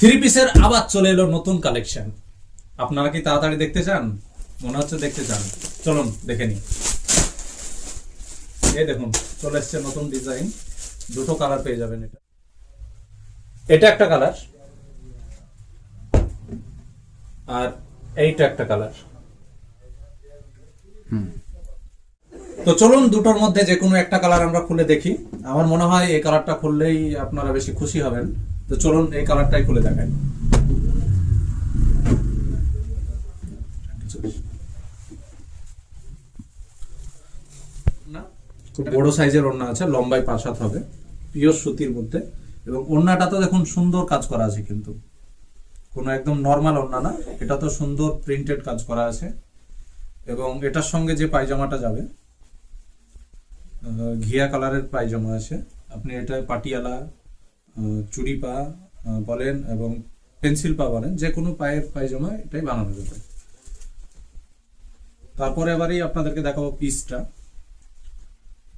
Three পিসের আবার চলে এলো নতুন কালেকশন। আপনারা কি তাড়াতাড়ি দেখতে চান? মনে হচ্ছে দেখতে চান, চলুন দেখে নিই। এই দেখুন চলে এসছে নতুন ডিজাইন, দুটো কালার পেয়ে যাবেন। এটা একটা কালার আর এইটা একটা কালার। তো চলুন দুটোর মধ্যে যে কোনো একটা কালার আমরা খুলে দেখি। আমার মনে হয় এই কালারটা খুললেই আপনারা বেশি খুশি হবেন। তো চলুন এই কালারটাই খুলে দেখাই। খুব বড় সাইজের ওড়না আছে, লম্বাই 5 হাত হবে, পিওর সুতির মধ্যে। এবং ওড়নাটা তো দেখুন সুন্দর কাজ করা আছে, কিন্তু কোনো একদম নর্মাল ওড়না না, এটা তো সুন্দর প্রিন্টেড কাজ করা আছে। এবং এটার সঙ্গে যে পায়জামাটা যাবে ঘিয়া কালারের পায়জামা আছে। আপনি এটা পাটিয়ালা, চুড়ি পা বলেন এবং পেন্সিল পা বলেন, যে কোনো পায়ের পায়জামা এটাই বানানো যাবে। তারপরে এবারই আপনাদেরকে দেখাবো পিসটা।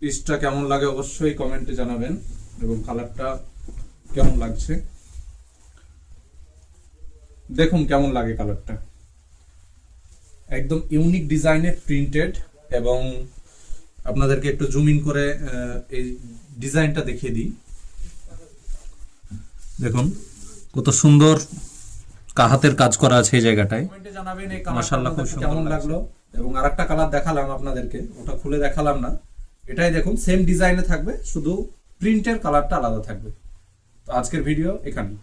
পিসটা কেমন লাগে অবশ্যই কমেন্টে জানাবেন, এবং কালারটা কেমন লাগছে দেখুন কেমন লাগে কালারটা। একদম ইউনিক ডিজাইনের প্রিন্টেড, এবং আপনাদেরকে একটু জুম ইন করে এই ডিজাইনটা দেখিয়ে দিই। দেখুন কত সুন্দর হাতের কাজ করা আছে এই জায়গাটায়। কমেন্টে জানাবেন এই মাশাআল্লাহ খুব সুন্দর কেমন লাগলো। এবং আরেকটা কালার দেখালাম আপনাদেরকে, ওটা খুলে দেখালাম না। এটাই দেখুন সেম ডিজাইনে থাকবে, শুধু প্রিন্টের কালারটা আলাদা থাকবে। তো আজকের ভিডিও এখানেই।